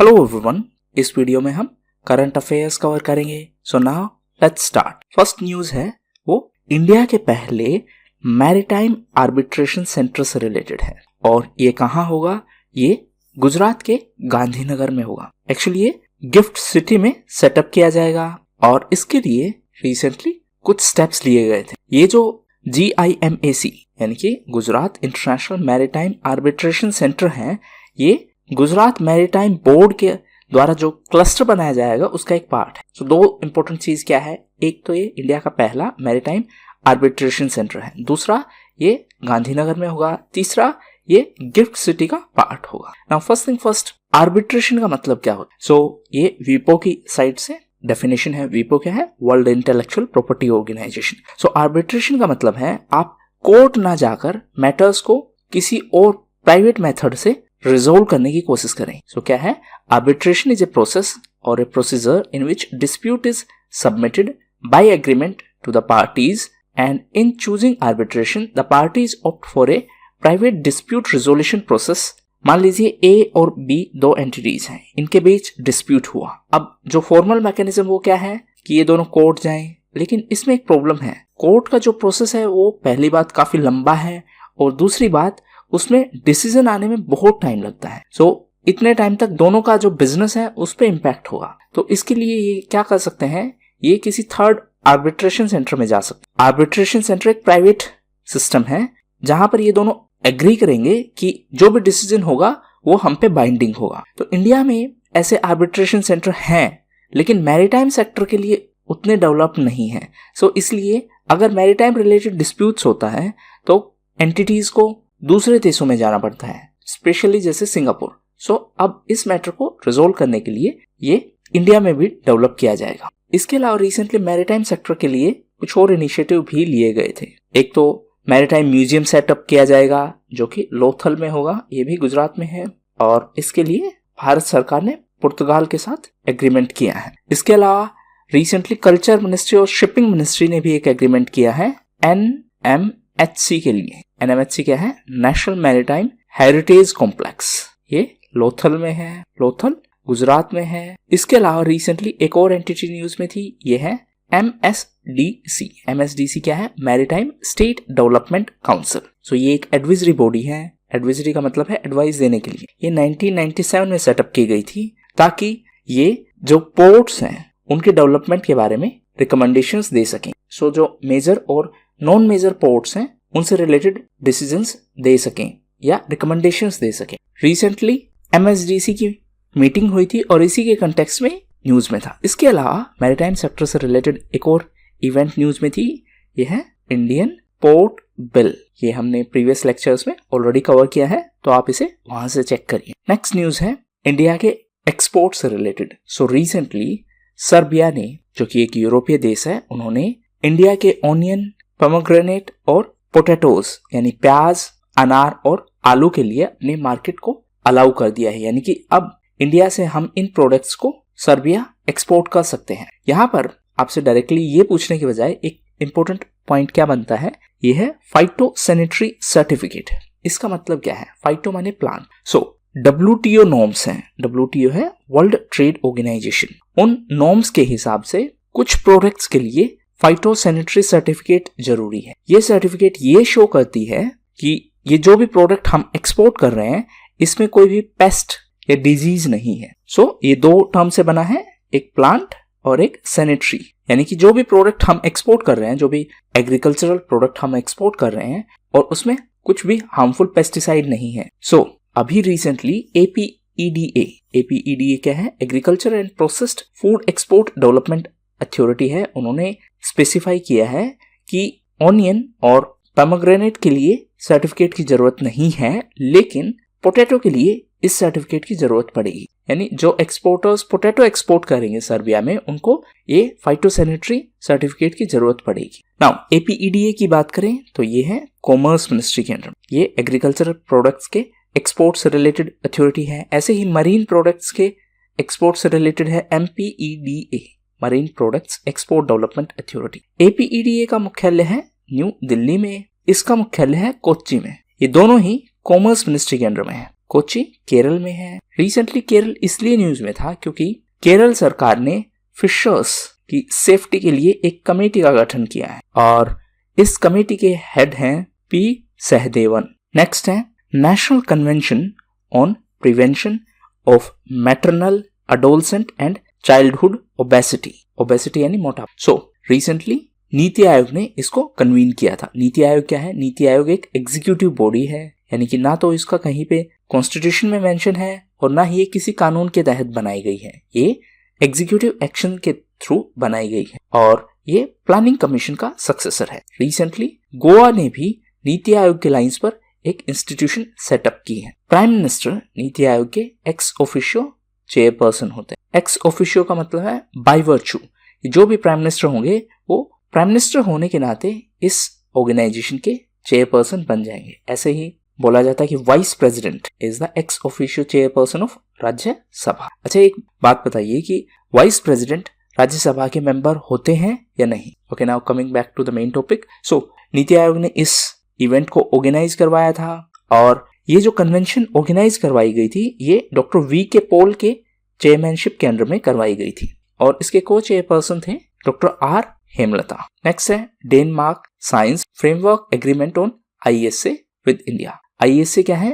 Hello everyone, इस video में हम करंट अफेयर्स कवर करेंगे। So now let's start. First news है वो इंडिया के पहले मैरीटाइम आर्बिट्रेशन सेंटर से रिलेटेड है और ये कहाँ होगा? ये गुजरात के गांधीनगर में होगा। एक्चुअली ये गिफ्ट सिटी में सेटअप किया जाएगा और इसके लिए रिसेंटली कुछ स्टेप्स लिए गए थे। ये जो GIMAC यानी कि Gujarat international maritime arbitration centre है, ये गुजरात मैरीटाइम बोर्ड के द्वारा जो क्लस्टर बनाया जाएगा उसका एक पार्ट है। तो दो इंपॉर्टेंट चीज क्या है, एक तो ये इंडिया का पहला मैरीटाइम आर्बिट्रेशन सेंटर है, दूसरा ये गांधीनगर में होगा, तीसरा ये गिफ्ट सिटी का पार्ट होगा। Now first thing first, arbitration का मतलब क्या होता है? सो ये वीपो की साइड से डेफिनेशन है। वीपो क्या है? World Intellectual Property Organisation. So arbitration का मतलब है आप कोर्ट ना जाकर मैटर्स को किसी और प्राइवेट मेथड से रिजोल्व करने की कोशिश करें। सो क्या है? आर्बिट्रेशन इज ए प्रोसेस और a procedure in which dispute is submitted by agreement to the parties and in choosing arbitration the parties opt for a private dispute resolution process. मान लीजिए A और B दो entities हैं, इनके बीच dispute हुआ। अब जो फॉर्मल मैकेनिज्म वो क्या है कि ये दोनों कोर्ट जाएं, लेकिन इसमें एक प्रॉब्लम है। कोर्ट का जो प्रोसेस है वो पहली बात काफी लंबा है और दूसरी बात उसमें डिसीजन आने में बहुत टाइम लगता है। सो इतने टाइम तक दोनों का जो बिजनेस है उस पर इम्पैक्ट होगा। तो इसके लिए ये क्या कर सकते हैं, ये किसी थर्ड आर्बिट्रेशन सेंटर में जा सकते हैं। आर्बिट्रेशन सेंटर एक प्राइवेट सिस्टम है जहां पर ये दोनों एग्री करेंगे कि जो भी डिसीजन होगा वो हम पे बाइंडिंग होगा। तो इंडिया में ऐसे आर्बिट्रेशन सेंटर हैं, लेकिन मैरीटाइम सेक्टर के लिए उतने डेवलप नहीं है। सो इसलिए अगर मैरीटाइम रिलेटेड डिस्प्यूट्स होता है तो एंटिटीज को दूसरे देशों में जाना पड़ता है, स्पेशली जैसे सिंगापुर। सो अब इस मैटर को रिजोल्व करने के लिए ये इंडिया में भी डेवलप किया जाएगा। इसके अलावा रिसेंटली मैरीटाइम सेक्टर के लिए कुछ और इनिशिएटिव भी लिए गए थे। एक तो मैरीटाइम म्यूजियम सेटअप किया जाएगा जो कि लोथल में होगा, ये भी गुजरात में है, और इसके लिए भारत सरकार ने पुर्तगाल के साथ एग्रीमेंट किया है। इसके अलावा रिसेंटली कल्चर मिनिस्ट्री और शिपिंग मिनिस्ट्री ने भी एक एग्रीमेंट किया है NMHC के लिए। NMHC क्या है? National maritime heritage complex. ये लोथल में है, लोथल गुजरात में है। इसके अलावा रिसेंटली एक और एंटिटी न्यूज में थी, ये है MSDC। MSDC क्या है? Maritime State Development Council. So ये एक एडवाइजरी बॉडी है। एडवाइजरी का मतलब है एडवाइस देने के लिए। ये 1997 में सेटअप की गई थी ताकि ये जो पोर्ट्स हैं उनके डेवलपमेंट के बारे में रिकमेंडेशंस दे सकें। सो जो मेजर और नॉन मेजर पोर्ट्स हैं उनसे रिलेटेड डिसीजंस दे सकें या रिकमेंडेशंस दे सकें। रिसेंटली MSDC की मीटिंग हुई थी और इसी के कंटेक्स्ट में न्यूज में था। इसके अलावा मैरीटाइम सेक्टर से रिलेटेड एक और इवेंट न्यूज में थी, ये है इंडियन पोर्ट बिल। ये हमने प्रीवियस लेक्चर्स में ऑलरेडी कवर किया है, तो आप इसे वहां से चेक करिए। नेक्स्ट न्यूज है इंडिया के एक्सपोर्ट से रिलेटेड। सो रिसेंटली सर्बिया ने, जो कि एक यूरोपीय देश है, उन्होंने इंडिया के ऑनियन, पोमेग्रेनेट और पोटैटोज यानी प्याज, अनार और आलू के लिए अपने मार्केट को अलाउ कर दिया है। यानी कि अब इंडिया से हम इन प्रोडक्ट्स को सर्बिया एक्सपोर्ट कर सकते हैं। यहाँ पर आपसे डायरेक्टली ये पूछने के बजाय एक इंपॉर्टेंट पॉइंट क्या बनता है, ये है फाइटोसैनिटरी सर्टिफिकेट। इसका मतलब क्या है? फाइटो माने प्लांट। सो WTO नॉर्म्स हैं। WTO है वर्ल्ड ट्रेड ऑर्गेनाइजेशन। उन नॉर्म्स के हिसाब से कुछ प्रोडक्ट्स के लिए फाइटोसैनिटरी सर्टिफिकेट जरूरी है। ये सर्टिफिकेट ये शो करती है कि ये जो भी प्रोडक्ट हम एक्सपोर्ट कर रहे हैं इसमें कोई भी पेस्ट या डिजीज नहीं है। सो ये दो टर्म से बना है, एक प्लांट और एक सैनिटरी। यानी कि जो भी प्रोडक्ट हम एक्सपोर्ट कर रहे हैं, जो भी एग्रीकल्चरल प्रोडक्ट हम एक्सपोर्ट कर रहे हैं, और उसमें कुछ भी हार्मफुल पेस्टिसाइड नहीं है। सो अभी रिसेंटली APEDA क्या है? Agriculture and processed food export development authority है। उन्होंने स्पेसिफाई किया है कि ऑनियन और पोमेग्रेनेट के लिए सर्टिफिकेट की जरूरत नहीं है, लेकिन पोटैटो के लिए इस सर्टिफिकेट की जरूरत पड़ेगी। यानी जो एक्सपोर्टर्स पोटैटो एक्सपोर्ट करेंगे सर्बिया में, उनको ये फाइटोसैनिटरी सर्टिफिकेट की जरूरत पड़ेगी। नाउ APEDA की बात करें तो ये है कॉमर्स मिनिस्ट्री के अंडर। ये एग्रीकल्चरल प्रोडक्ट्स के एक्सपोर्ट से रिलेटेड अथॉरिटी है। ऐसे ही मरीन प्रोडक्ट्स के एक्सपोर्ट से रिलेटेड है MPEDA, marine products export development authority. APEDA का मुख्यालय है न्यू दिल्ली में, इसका मुख्यालय है कोच्चि में। ये दोनों ही कॉमर्स मिनिस्ट्री के अंडर में है। कोची केरल में है। रिसेंटली केरल इसलिए न्यूज में था क्योंकि केरल सरकार ने फिशर्स की सेफ्टी के लिए एक कमेटी का गठन किया है और इस कमेटी के हेड हैं पी सहदेवन। नेक्स्ट है national convention on prevention of maternal adolescent and childhood obesity, obesity यानी मोटापा। सो रिसेंटली नीति आयोग ने इसको कन्वीन किया था। नीति आयोग क्या है? नीति आयोग एक एग्जीक्यूटिव बॉडी है, यानी कि ना तो इसका कहीं पे कॉन्स्टिट्यूशन में मेंशन है और ना ही ये किसी कानून के तहत बनाई गई है। ये एग्जीक्यूटिव एक्शन के थ्रू बनाई गई है और ये प्लानिंग कमीशन का सक्सेसर है। रिसेंटली गोवा ने भी नीति आयोग के लाइंस पर एक इंस्टीट्यूशन सेटअप की है। प्राइम मिनिस्टर नीति आयोग के एक्स ऑफिशियो चेयरपर्सन होते हैं। एक्स ऑफिशियो का मतलब है बाय वर्चू, जो भी प्राइम मिनिस्टर होंगे वो प्राइम मिनिस्टर होने के नाते इस ऑर्गेनाइजेशन के चेयरपर्सन बन जाएंगे। ऐसे ही बोला जाता है कि vice president is the ex officio chairperson of Rajya Sabha. अच्छा, एक बात बताइए कि वाइस प्रेसिडेंट राज्यसभा के मेंबर होते हैं या नहीं? Okay, now coming back to the main topic. So NITI Aayog ने इस इवेंट को ऑर्गेनाइज करवाया था और ये जो कन्वेंशन ऑर्गेनाइज करवाई गई थी ये डॉक्टर वी के पॉल के चेयरमैनशिप के अंडर में करवाई गई थी और इसके को चेयरपर्सन थे डॉक्टर आर हेमलता। नेक्स्ट है Denmark science framework agreement on ISA with India. ISA क्या है?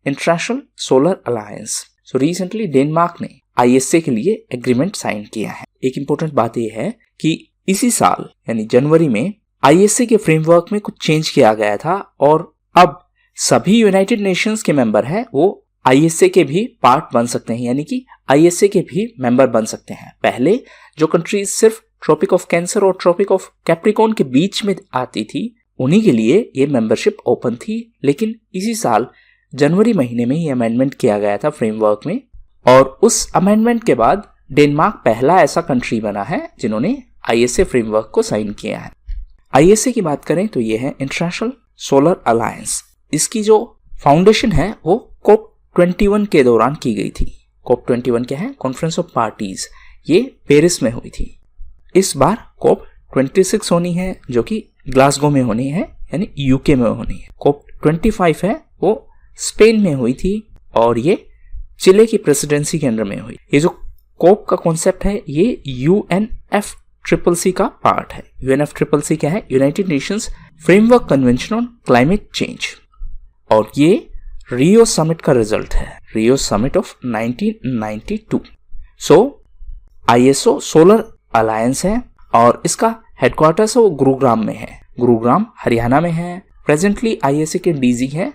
International solar alliance. So recently Denmark ने आईएसए के लिए एग्रीमेंट साइन किया है। एक इंपॉर्टेंट बात यह है कि इसी साल यानी जनवरी में आईएसए के फ्रेमवर्क में कुछ चेंज किया गया था और अब सभी यूनाइटेड नेशंस के मेंबर हैं वो आईएसए के भी पार्ट बन सकते हैं, यानी कि आईएसए के भी मेंबर बन सकते हैं। पहले जो कंट्रीज सिर्फ ट्रॉपिक ऑफ कैंसर और ट्रॉपिक ऑफ कैप्रिकॉर्न के बीच में आती थी उन्हीं के लिए ये मेंबरशिप ओपन थी, लेकिन इसी साल जनवरी महीने में ये अमेंडमेंट किया गया था फ्रेमवर्क में और उस अमेंडमेंट के बाद डेनमार्क पहला ऐसा कंट्री बना है जिन्होंने आईएसए फ्रेमवर्क को साइन किया है। आईएसए की बात करें तो ये है इंटरनेशनल सोलर अलायंस। इसकी जो फाउंडेशन है वो COP 21 के दौरान की गई थी। COP 21 क्या है? Conference of parties. ये पेरिस में हुई थी। इस बार COP 26 होनी है जो कि ग्लासगो में होनी है, यानी यूके में होनी है। COP 25 है वो स्पेन में हुई थी और ये चिले की प्रेसिडेंसी के अंडर में हुई। ये जो COP का कॉन्सेप्ट है ये UNFCCC का पार्ट है। UNFCCC क्या है? United Nations Framework Convention on Climate Change और ये रियो समिट का रिजल्ट है, Rio summit of 1992। So ISO solar alliance है और इसका हेडक्वार्टर्स वो गुरुग्राम में है। गुरुग्राम हरियाणा में है। प्रेजेंटली आईएसए के डीजी है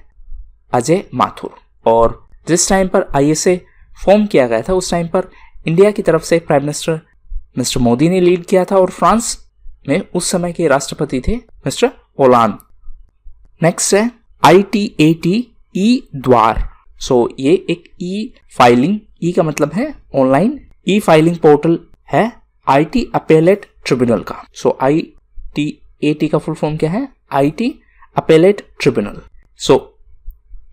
अजय माथुर और जिस टाइम पर आईएसए फॉर्म किया गया था उस टाइम पर इंडिया की तरफ से प्राइम मिनिस्टर मिस्टर मोदी ने लीड किया था और फ्रांस में उस समय के राष्ट्रपति थे मिस्टर होलांद। नेक्स्ट है ITAT ई द्वार। सो ये एक ई फाइलिंग, ई का मतलब है ऑनलाइन, ई फाइलिंग पोर्टल है IT अपेलेट ट्रिब्यूनल का। सो ITAT का फुल फॉर्म क्या है? IT appellate tribunal. सो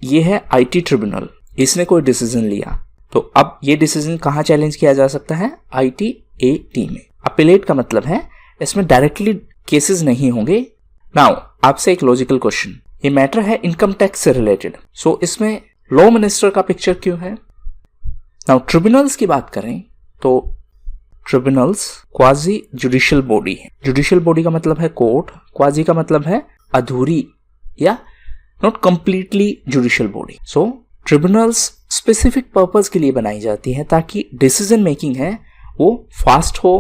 ये है IT ट्रिब्यूनल। इसने कोई डिसीजन लिया तो अब ये डिसीजन कहाँ चैलेंज किया जा सकता है? ITAT में। अपेलेट का मतलब है इसमें डायरेक्टली केसेस नहीं होंगे। नाउ आपसे एक लॉजिकल क्वेश्चन, ये मैटर है इनकम टैक्स से रिलेटेड, सो इसमें लॉ मिनिस्टर का पिक्चर क्यों है? नाउ ट्रिब्यूनल्स की बात करें तो ट्रिब्यूनल्स क्वाजी जुडिशियल बॉडी है। जुडिशियल बॉडी का मतलब है कोर्ट, क्वाजी का मतलब है अधूरी या not completely judicial body. So tribunals specific purpose के लिए बनाई जाती है ताकि डिसीजन मेकिंग है वो फास्ट हो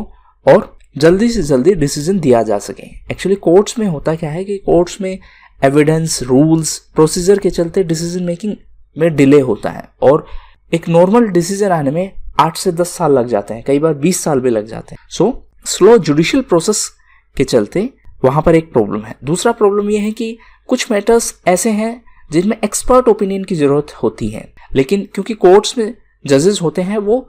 और जल्दी से जल्दी डिसीजन दिया जा सके। एक्चुअली कोर्ट्स में होता क्या है कि कोर्ट्स में एविडेंस, रूल्स, प्रोसीजर के चलते डिसीजन मेकिंग में डिले होता है और एक नॉर्मल डिसीजन आने में 8 से 10 साल लग जाते हैं, कई बार 20 साल भी लग जाते हैं। सो स्लो जुडिशियल प्रोसेस के चलते वहां पर एक प्रॉब्लम है। दूसरा प्रॉब्लम यह है कि कुछ मैटर्स ऐसे हैं जिनमें एक्सपर्ट ओपिनियन की जरूरत होती है, लेकिन क्योंकि कोर्ट्स में जजेस होते हैं वो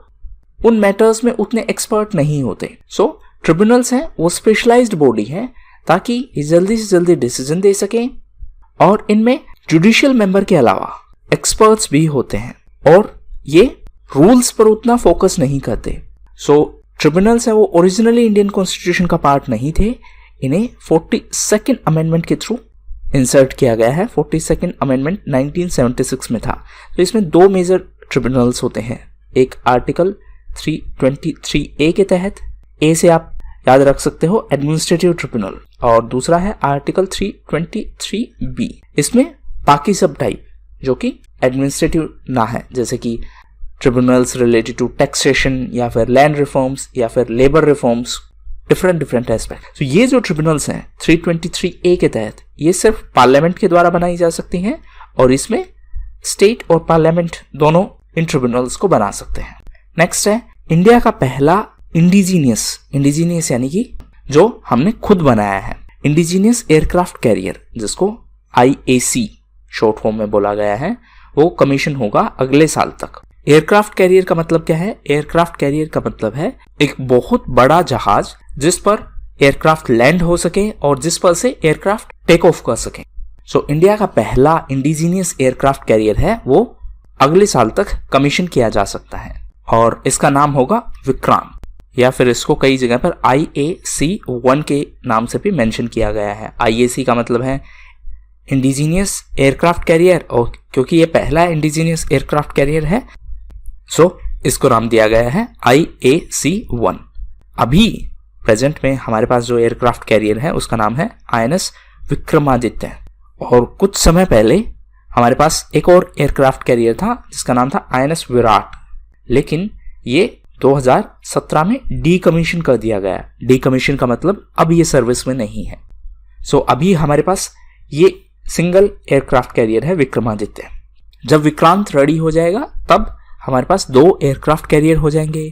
उन मैटर्स में उतने एक्सपर्ट नहीं होते। सो ट्रिब्यूनल्स हैं वो स्पेशलाइज्ड बॉडी है ताकि ये जल्दी से जल्दी डिसीजन दे सकें और इनमें जुडिशियल मेंबर के अलावा एक्सपर्ट्स भी होते हैं और ये रूल्स पर उतना फोकस नहीं करते। सो ट्रिब्यूनल्स हैं वो ओरिजिनली इंडियन कॉन्स्टिट्यूशन का पार्ट नहीं थे, इन्हें 42nd अमेंडमेंट के थ्रू इंसर्ट किया गया है। 42nd अमेंडमेंट 1976 में था। तो इसमें दो मेजर ट्रिब्यूनल्स होते हैं, एक आर्टिकल 323A के तहत, ए से आप याद रख सकते हो एडमिनिस्ट्रेटिव ट्रिब्यूनल, और दूसरा है आर्टिकल 323B। इसमें बाकी सब टाइप जो कि एडमिनिस्ट्रेटिव ना है, जैसे कि ट्रिब्यूनल्स रिलेटेड टू टैक्सेशन या फिर लैंड रिफॉर्म्स या फिर लेबर रिफॉर्म्स, डिफरेंट एस्पेक्ट। तो ये जो ट्रिब्यूनल्स हैं 323A के तहत, ये सिर्फ पार्लियामेंट के द्वारा बनाई जा सकती हैं, और इसमें स्टेट और पार्लियामेंट दोनों इन ट्रिब्यूनल्स को बना सकते हैं। नेक्स्ट है इंडिया का पहला इंडिजीनियस यानी कि जो हमने खुद बनाया है, इंडिजीनियस एयरक्राफ्ट कैरियर, जिसको IAC शॉर्ट फॉर्म में बोला गया है, वो कमीशन होगा अगले साल तक। एयरक्राफ्ट कैरियर का मतलब क्या है? एयरक्राफ्ट कैरियर का मतलब है एक बहुत बड़ा जहाज जिस पर एयरक्राफ्ट लैंड हो सके और जिस पर से एयरक्राफ्ट टेक ऑफ कर सके। सो इंडिया का पहला इंडिजीनियस एयरक्राफ्ट कैरियर है, वो अगले साल तक कमीशन किया जा सकता है, और इसका नाम होगा विक्रांत, या फिर इसको कई जगह पर IAC-1 के नाम से भी मेंशन किया गया है। IAC का मतलब है इंडिजीनियस एयरक्राफ्ट कैरियर, और क्योंकि ये पहला इंडिजीनियस एयरक्राफ्ट कैरियर है, सो इसको नाम दिया गया है IAC-1। अभी प्रेजेंट में हमारे पास जो एयरक्राफ्ट कैरियर है उसका नाम है INS विक्रमादित्य, और कुछ समय पहले हमारे पास एक और एयरक्राफ्ट कैरियर था जिसका नाम था INS विराट, लेकिन ये 2017 में डीकमीशन कर दिया गया। डीकमीशन का मतलब अब ये सर्विस में नहीं है। सो अभी हमारे पास ये सिंगल एयरक्राफ्ट कैरियर है विक्रमादित्य। जब विक्रांत रेडी हो जाएगा तब हमारे पास 2 एयरक्राफ्ट कैरियर हो जाएंगे।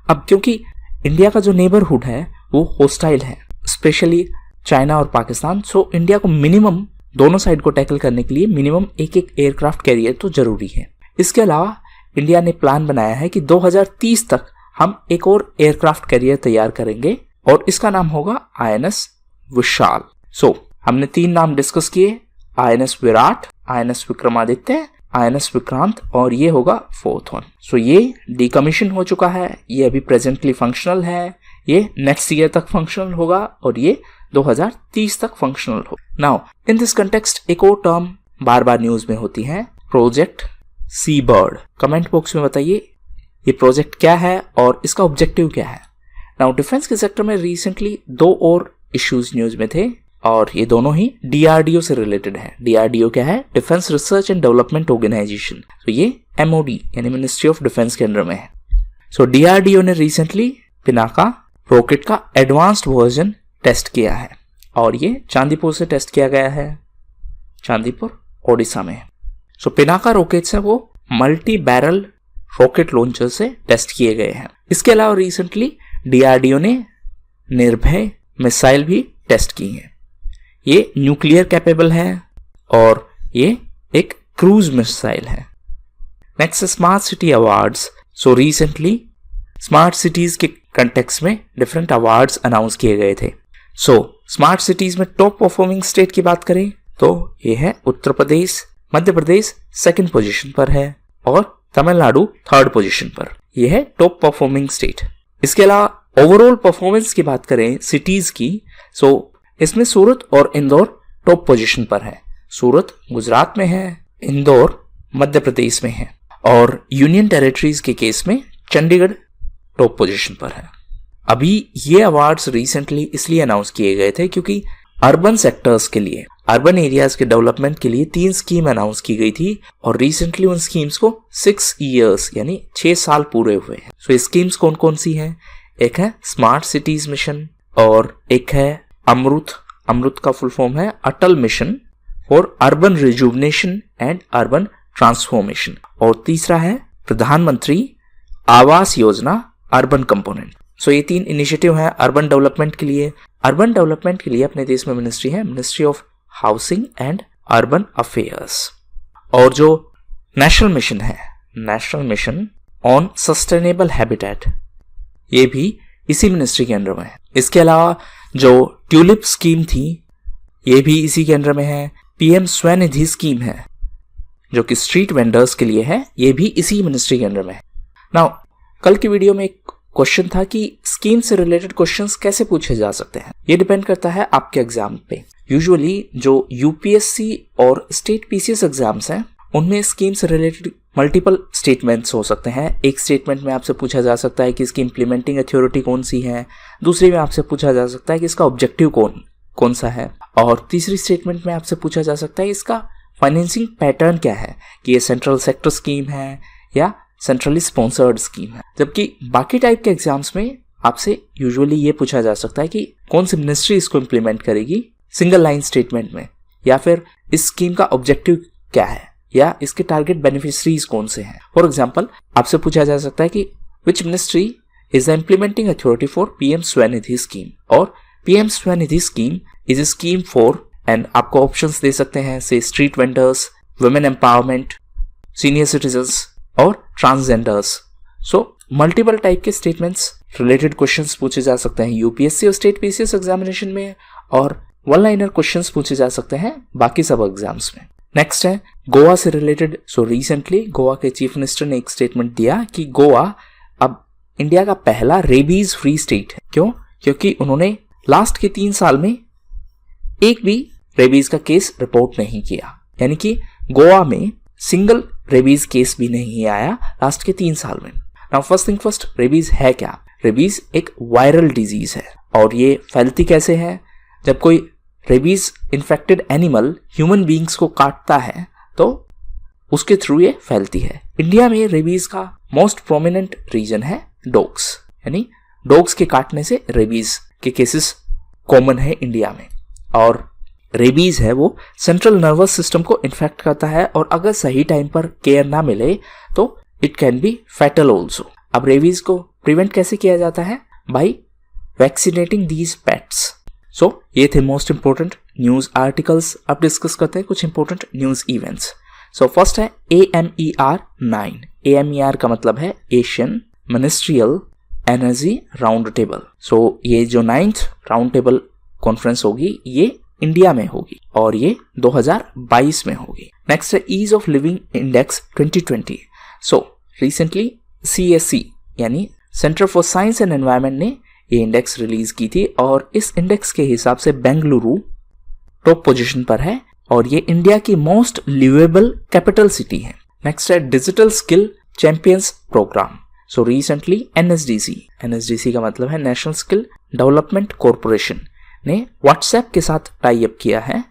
अब क्योंकि इंडिया का जो नेबरहुड है वो होस्टाइल है, स्पेशली चाइना और पाकिस्तान, सो इंडिया को मिनिमम दोनों साइड को टैकल करने के लिए मिनिमम एक एयरक्राफ्ट कैरियर तो जरूरी है। इसके अलावा इंडिया ने प्लान बनाया है कि 2030 तक हम एक और एयरक्राफ्ट कैरियर तैयार करेंगे, और इसका नाम होगा INS विशाल। सो हमने 3 नाम डिस्कस किए, INS Virat, INS Vikramaditya, INS Vikrant, और ये होगा 4th वन। सो ये डीकमीशन हो चुका है, ये अभी प्रेजेंटली फंक्शनल है, ये नेक्स्ट ईयर तक फंक्शनल होगा, और ये 2030 तक फंक्शनल हो। नाउ इन दिस कंटेक्स्ट एक और टर्म बार बार न्यूज में होती है, प्रोजेक्ट सी बर्ड। कमेंट बॉक्स में बताइए ये प्रोजेक्ट क्या है और इसका ऑब्जेक्टिव क्या है। नाउ डिफेंस के सेक्टर में रिसेंटली 2 और इश्यूज न्यूज में थे, और ये दोनों ही DRDO से रिलेटेड है। DRDO क्या है? Defence research and development organisation. तो ये MOD यानी मिनिस्ट्री ऑफ डिफेंस के अंडर में है। सो DRDO ने रिसेंटली पिनाका रॉकेट का एडवांस्ड वर्जन टेस्ट किया है, और ये चांदीपुर से टेस्ट किया गया है, चांदीपुर ओडिशा में। सो पिनाका रॉकेट्स है वो मल्टी बैरल रॉकेट लॉन्चर से टेस्ट किए गए हैं। इसके अलावा रिसेंटली DRDO ने निर्भय मिसाइल भी टेस्ट की है। ये न्यूक्लियर कैपेबल है और ये एक क्रूज मिसाइल है। Next smart city awards. So recently smart cities के कंटेक्स्ट में डिफरेंट अवार्ड्स अनाउंस किए गए थे। सो स्मार्ट सिटीज में टॉप परफॉर्मिंग स्टेट की बात करें तो ये है उत्तर प्रदेश, मध्य प्रदेश 2nd पोजीशन पर है, और तमिलनाडु 3rd पोजीशन पर। यह है टॉप परफॉर्मिंग स्टेट। इसके अलावा ओवरऑल परफॉर्मेंस की बात करें सिटीज की, सो इसमें सूरत और इंदौर टॉप पोजीशन पर है। सूरत गुजरात में है, इंदौर मध्य प्रदेश में है, और यूनियन टेरिटरीज के केस में चंडीगढ़ टॉप पोजीशन पर है। अभी ये अवार्ड्स रिसेंटली इसलिए अनाउंस किए गए थे क्योंकि अर्बन सेक्टर्स के लिए, अर्बन एरियाज के डेवलपमेंट के लिए 3 स्कीम अनाउंस की गई थी, और रिसेंटली उन स्कीम्स को 6 इयर्स यानी 6 साल पूरे हुए हैं। सो ये स्कीम्स कौन कौन सी हैं? एक है स्मार्ट सिटीज मिशन, और एक है अमृत का फुल फॉर्म है Atal mission for urban rejuvenation and urban transformation, और तीसरा है प्रधानमंत्री आवास योजना अर्बन कंपोनेंट। सो ये 3 इनिशिएटिव हैं अर्बन डेवलपमेंट के लिए। अर्बन डेवलपमेंट के लिए अपने देश में मिनिस्ट्री है, ministry of housing and urban affairs, और जो नेशनल मिशन है, national mission on sustainable habitat, ये भी इसी मिनिस्ट्री के अंडर में है। इसके अलावा जो ट्यूलिप स्कीम थी ये भी इसी के अंडर में है। PM स्वनिधि स्कीम है जो कि स्ट्रीट वेंडर्स के लिए है, ये भी इसी मिनिस्ट्री के अंडर में है। नाउ कल की वीडियो में एक क्वेश्चन था कि स्कीम से रिलेटेड क्वेश्चंस कैसे पूछे जा सकते हैं। ये डिपेंड करता है आपके एग्जाम पे। यूजुअली जो यूपीएससी और स्टेट पीसीएस एग्जाम्स हैं उनमें स्कीम से रिलेटेड मल्टीपल स्टेटमेंट्स हो सकते हैं। एक स्टेटमेंट में आपसे पूछा जा सकता है कि इसकी इम्प्लीमेंटिंग अथॉरिटी कौन सी है, दूसरी में आपसे पूछा जा सकता है कि इसका ऑब्जेक्टिव कौन सा है, और तीसरी स्टेटमेंट में आपसे पूछा जा सकता है इसका फाइनेंसिंग पैटर्न क्या है, कि ये सेंट्रल सेक्टर स्कीम है या सेंट्रली स्पॉन्सर्ड स्कीम है। जबकि बाकी टाइप के एग्जाम्स में आपसे यूजुअली ये पूछा जा सकता है कि कौन सी मिनिस्ट्री इसको इम्प्लीमेंट करेगी सिंगल लाइन स्टेटमेंट में, या फिर इस स्कीम का ऑब्जेक्टिव क्या है, या इसके टारगेट बेनिफिशरीज कौन से हैं। फॉर एग्जाम्पल आपसे पूछा जा सकता है कि which ministry is the implementing authority for PM Svanidhi scheme, और PM Svanidhi scheme is a scheme for, and आपको ऑप्शंस दे सकते हैं से street vendors, women empowerment, senior citizens और ट्रांसजेंडर्स। सो मल्टीपल टाइप के स्टेटमेंट्स रिलेटेड क्वेश्चंस पूछे जा सकते हैं यूपीएससी और स्टेट पीसीएस एग्जामिनेशन में, और वन लाइनर क्वेश्चंस पूछे जा सकते हैं बाकी सब एग्जाम्स में। नेक्स्ट है गोवा से रिलेटेड। सो रिसेंटली गोवा के चीफ मिनिस्टर ने एक स्टेटमेंट दिया कि गोवा अब इंडिया का पहला रेबीज फ्री स्टेट है। क्यों? क्योंकि उन्होंने लास्ट के 3 साल में एक भी रेबीज का केस रिपोर्ट नहीं किया, यानी कि गोवा में सिंगल रेबीज केस भी नहीं आया लास्ट के 3 साल में। Now first thing first, rabies है क्या? रेबीज एक वायरल डिजीज है, और ये फैलती कैसे है? जब कोई rabies infected animal human beings को काटता है तो उसके थ्रू ये फैलती है। इंडिया में रेबीज का मोस्ट प्रोमिनेंट रीजन है डॉग्स, यानी डॉग्स के काटने से रेबीज के केसेस कॉमन है इंडिया में। और रेबीज है वो सेंट्रल नर्वस सिस्टम को इन्फेक्ट करता है, और अगर सही टाइम पर केयर ना मिले तो it can be fatal also. अब रेबीज को प्रिवेंट कैसे किया जाता है? By vaccinating these pets. So ये थे मोस्ट इंपोर्टेंट न्यूज आर्टिकल्स। अब डिस्कस करते हैं कुछ important news events. So first है AMER 9। AMER का मतलब है Asian ministerial energy round table. So ये जो 9th राउंड टेबल कॉन्फ्रेंस होगी ये इंडिया में होगी, और ये 2022 में होगी। नेक्स्ट है ease of living index 2020। So recently CSE यानी centre for science and environment ने ये इंडेक्स रिलीज की थी, और इस इंडेक्स के हिसाब से बेंगलुरु टॉप पोजीशन पर है, और ये इंडिया की मोस्ट लिवेबल कैपिटल सिटी है। नेक्स्ट है digital skill champions programme. So recently NSDC का मतलब है नेशनल स्किल डेवलपमेंट कॉरपोरेशन ने व्हाट्सएप के साथ टाई अप किया है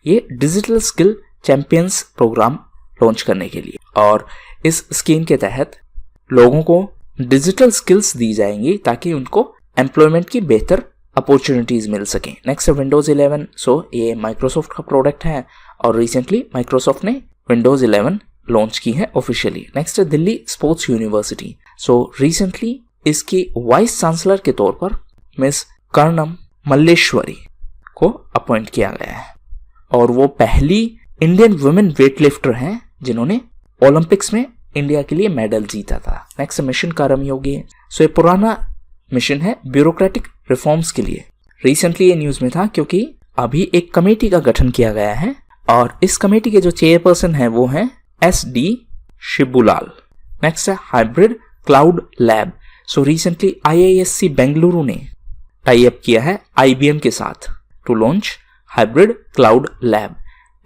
ये digital skill champions programme launch करने के लिए, और इस स्कीम के तहत लोगों को डिजिटल स्किल्स दी जाएंगी ताकि उनको एम्प्लॉयमेंट की बेहतर अपॉर्चुनिटीज मिल सके। नेक्स्ट है विंडोज 11। सो ये माइक्रोसॉफ्ट का प्रोडक्ट है, और रिसेंटली माइक्रोसॉफ्ट ने विंडोज 11 लॉन्च की है ऑफिशियली। नेक्स्ट है Delhi sports university. So recently इसकी वाइस चांसलर के तौर पर मिस कर्णम मल्लेश्वरी को अपॉइंट किया गया है, और वो पहली इंडियन वुमेन वेटलिफ्टर हैं जिन्होंने ओलंपिक्स में इंडिया के लिए मेडल जीता था। नेक्स्ट मिशन कर्मयोगी। सो ये पुराना मिशन है ब्यूरोक्रेटिक रिफॉर्म्स के लिए। रिसेंटली ये न्यूज में था क्योंकि अभी एक कमेटी का गठन किया गया है, और इस कमेटी के जो चेयरपर्सन है वो है SD शिबुलाल। नेक्स्ट है hybrid cloud lab. So recently IISc Bengaluru ने टाई अप किया है IBM के साथ to launch hybrid cloud lab.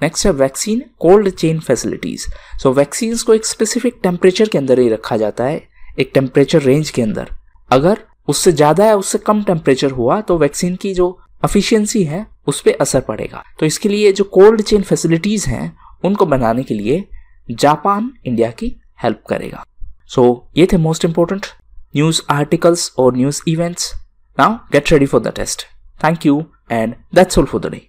Next है vaccine cold chain facilities. So vaccine को एक स्पेसिफिक टेम्परेचर के अंदर ही रखा जाता है, एक टेम्परेचर रेंज के अंदर। अगर उससे ज्यादा या उससे कम टेम्परेचर हुआ तो वैक्सीन की जो एफिशिएंसी है उस पर असर पड़ेगा। तो इसके लिए जो कोल्ड चेन फैसिलिटीज हैं उनको बनाने के लिए जापान इंडिया की हेल्प करेगा। सो ये थे मोस्ट इंपोर्टेंट न्यूज आर्टिकल्स और news events. Now get ready for the test. Thank you and that's all for the day.